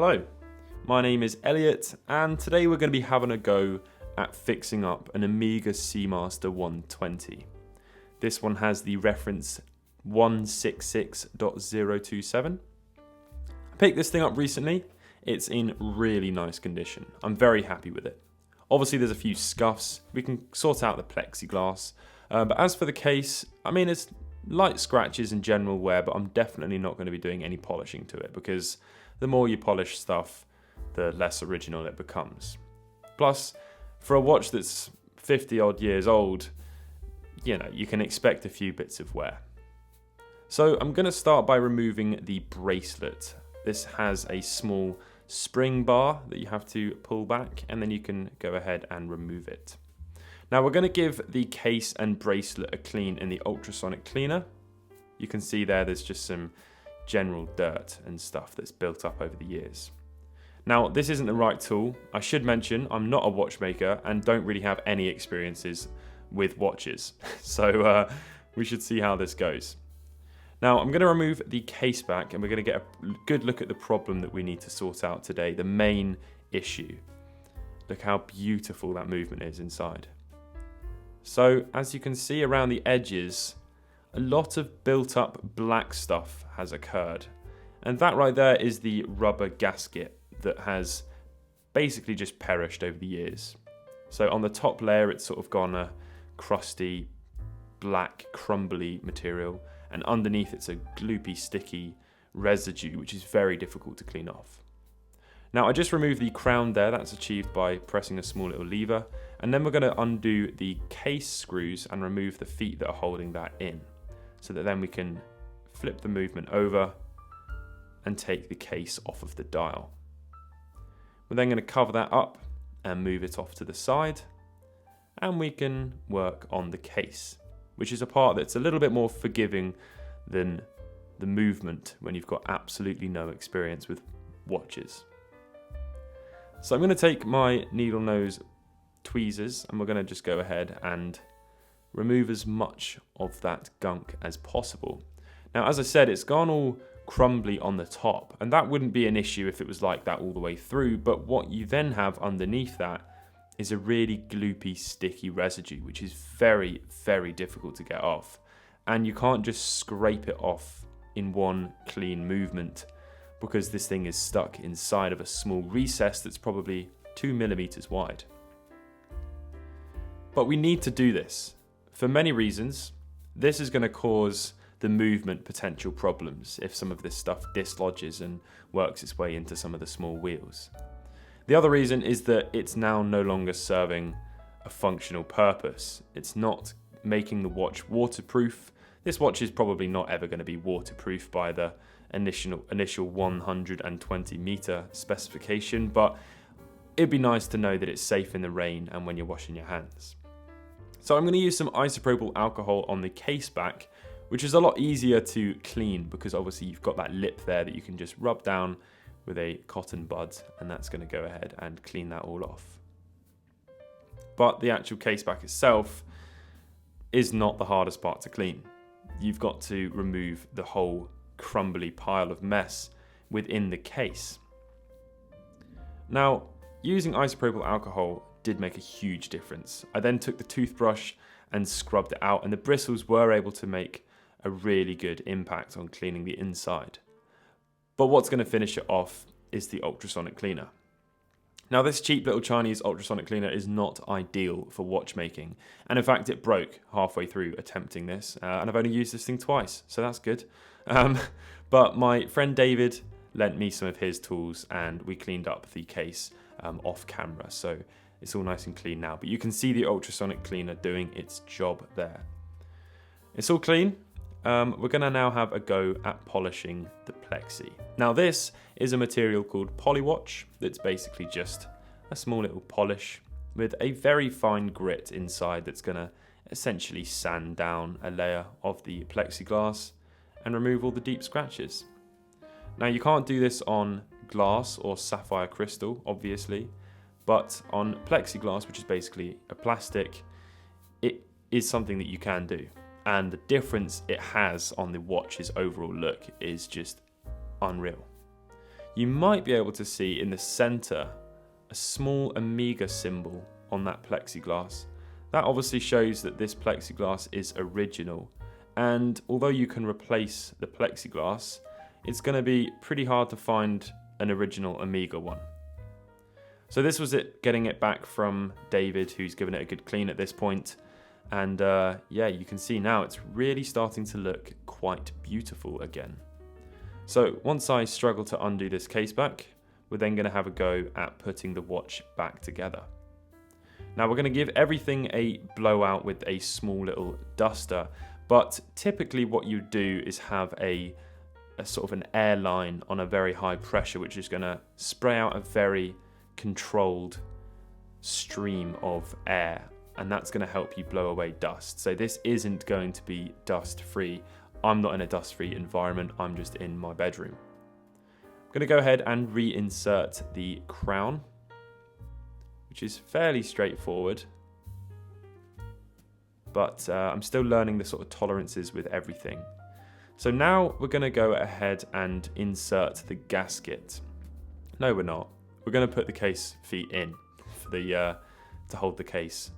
Hello, my name is Elliot and today we're going to be having a go at fixing up an Amiga Seamaster 120. This one has the reference 166.027. I picked this thing up recently. It's in really nice condition. I'm very happy with it. Obviously there's a few scuffs. We can sort out the plexiglass. But as for the case, I mean it's light scratches and general wear, but I'm definitely not going to be doing any polishing to it because the more you polish stuff, the less original it becomes. Plus, for a watch that's 50 odd years old, you can expect a few bits of wear. So I'm going to start by removing the bracelet. This has a small spring bar that you have to pull back and then you can go ahead and remove it. Now we're going to give the case and bracelet a clean in the ultrasonic cleaner. You can see there's just some general dirt and stuff that's built up over the years. Now this isn't the right tool. I should mention I'm not a watchmaker and don't really have any experiences with watches. So we should see how this goes. Now I'm going to remove the case back and we're going to get a good look at the problem that we need to sort out today, the main issue. Look how beautiful that movement is inside. So as you can see around the edges, a lot of built up black stuff has occurred. And that right there is the rubber gasket that has basically just perished over the years. So on the top layer it's sort of gone a crusty, black, crumbly material. And underneath it's a gloopy, sticky residue which is very difficult to clean off. Now I just removed the crown there, that's achieved by pressing a small little lever, and then we're going to undo the case screws and remove the feet that are holding that in, so that then we can flip the movement over and take the case off of the dial. We're then going to cover that up and move it off to the side, and we can work on the case, which is a part that's a little bit more forgiving than the movement when you've got absolutely no experience with watches. So I'm going to take my needle nose tweezers and we're going to just go ahead and remove as much of that gunk as possible. Now as I said, it's gone all crumbly on the top and that wouldn't be an issue if it was like that all the way through, but what you then have underneath that is a really gloopy, sticky residue which is very, very difficult to get off, and you can't just scrape it off in one clean movement because this thing is stuck inside of a small recess that's probably 2 millimeters wide. But we need to do this. For many reasons, this is going to cause the movement potential problems if some of this stuff dislodges and works its way into some of the small wheels. The other reason is that it's now no longer serving a functional purpose. It's not making the watch waterproof. This watch is probably not ever going to be waterproof by the initial 120 meter specification, but it'd be nice to know that it's safe in the rain and when you're washing your hands. So I'm going to use some isopropyl alcohol on the case back, which is a lot easier to clean because obviously you've got that lip there that you can just rub down with a cotton bud and that's going to go ahead and clean that all off. But the actual case back itself is not the hardest part to clean. You've got to remove the whole crumbly pile of mess within the case. Now, using isopropyl alcohol did make a huge difference. I then took the toothbrush and scrubbed it out, and the bristles were able to make a really good impact on cleaning the inside. But what's going to finish it off is the ultrasonic cleaner. Now this cheap little Chinese ultrasonic cleaner is not ideal for watchmaking, and in fact it broke halfway through attempting this, and I've only used this thing twice, so that's good. But my friend David lent me some of his tools and we cleaned up the case off camera, so it's all nice and clean now, but you can see the ultrasonic cleaner doing its job there. It's all clean. We're going to now have a go at polishing the plexi. Now this is a material called Polywatch that's basically just a small little polish with a very fine grit inside that's going to essentially sand down a layer of the plexiglass and remove all the deep scratches. Now you can't do this on glass or sapphire crystal obviously, but on plexiglass, which is basically a plastic, it is something that you can do. And the difference it has on the watch's overall look is just unreal. you might be able to see in the center a small Amiga symbol on that plexiglass. That obviously shows that this plexiglass is original, and although you can replace the plexiglass, it's going to be pretty hard to find an original Amiga one. So this was it, getting it back from David, who's given it a good clean at this point. And yeah, you can see now it's really starting to look quite beautiful again. So once I struggle to undo this case back, we're then going to have a go at putting the watch back together. Now we're going to give everything a blowout with a small little duster, but typically what you do is have a sort of an air line on a very high pressure, which is going to spray out a very controlled stream of air, and that's going to help you blow away dust. So this isn't going to be dust free. I'm not in a dust free environment, I'm just in my bedroom. I'm going to go ahead and reinsert the crown, which is fairly straightforward, but I'm still learning the sort of tolerances with everything. So now we're going to go ahead and insert the gasket. No, we're not. We're going to put the case feet in for the to hold the case.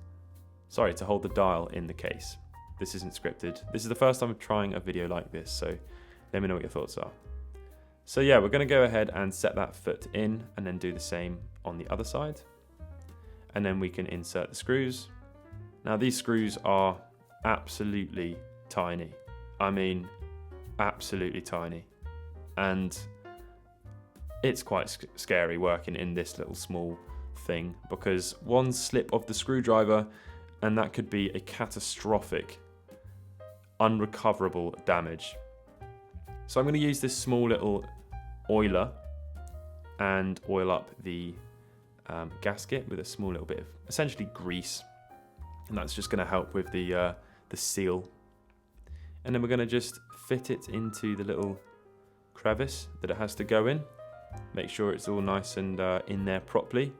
Sorry, to hold the dial in the case. This isn't scripted. This is the first time I'm trying a video like this, so let me know what your thoughts are. So yeah, we're going to go ahead and set that foot in and then do the same on the other side. And then we can insert the screws. Now these screws are absolutely tiny. I mean, absolutely tiny. And it's quite scary working in this little small thing, because one slip of the screwdriver and that could be a catastrophic, unrecoverable damage. So I'm going to use this small little oiler and oil up the gasket with a small little bit of essentially grease, and that's just going to help with the seal. And then we're going to just fit it into the little crevice that it has to go in. Make sure it's all nice and in there properly.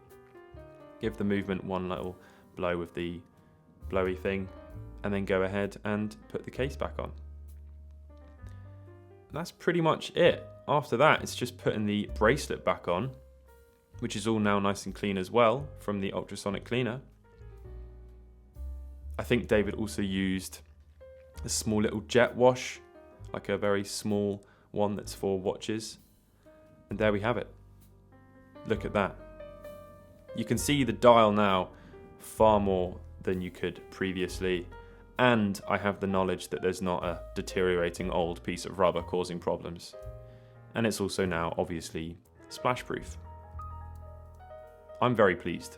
Give the movement one little blow with the blowy thing, and then go ahead and put the case back on. And that's pretty much it. After that, it's just putting the bracelet back on, which is all now nice and clean as well from the ultrasonic cleaner. I think David also used a small little jet wash, like a very small one that's for watches. And there we have it. Look at that. You can see the dial now far more than you could previously, and I have the knowledge that there's not a deteriorating old piece of rubber causing problems. And it's also now obviously splash proof. I'm very pleased.